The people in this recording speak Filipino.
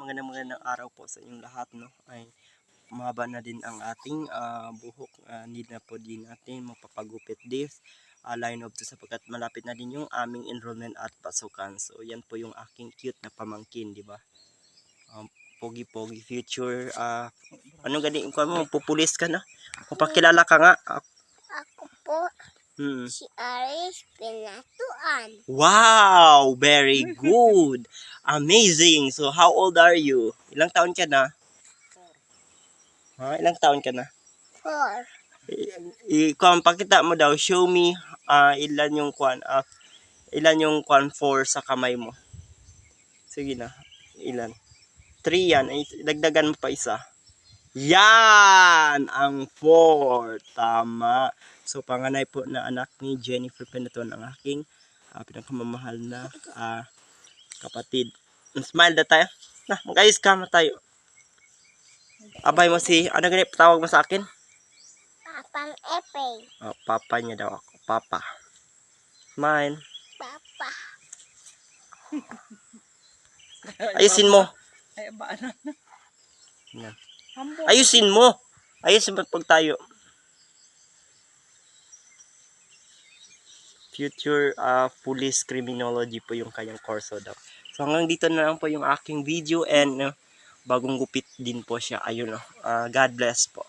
magandang araw po sa inyong lahat, no? Ay mahaba na din ang ating buhok. Need na po din natin magpapagupit this line of to sapagkat malapit na din yung aming enrollment at pasukan. So yan po yung aking cute na pamangkin, di ba? Pogi-pogi future. Ano gani ko mo pupulis ka na? Kung pakilala ka nga. Ako po, si Aris Pinatuan. Wow! Very good! Amazing! So, how old are you? Ilang taon ka na? 4. Ilang taon ka na? 4. Pakita mo daw, show me ilan yung ilan yung 4 sa kamay mo. Sige na, ilan? 3 yan, ay, dagdagan mo pa isa. Yan! Ang 4. Tama. So, panganay po na anak ni Jennifer Pinatuan, ang aking pinakamamahal na kapatid. Smile na tayo. Na, mag-ayos ka na tayo. Abay mo si, ano ganit, tawag mo sa akin? Papang Epe. Papa niya daw ako. Papa. Smile. Papa. Ayusin mo. Ay, ba na? Yan. Ayusin mo. Ayusin mo pag tayo. Future police criminology po yung kanyang kurso daw. So hanggang dito na lang po yung aking video and bagong gupit din po siya. Ayun, God bless po.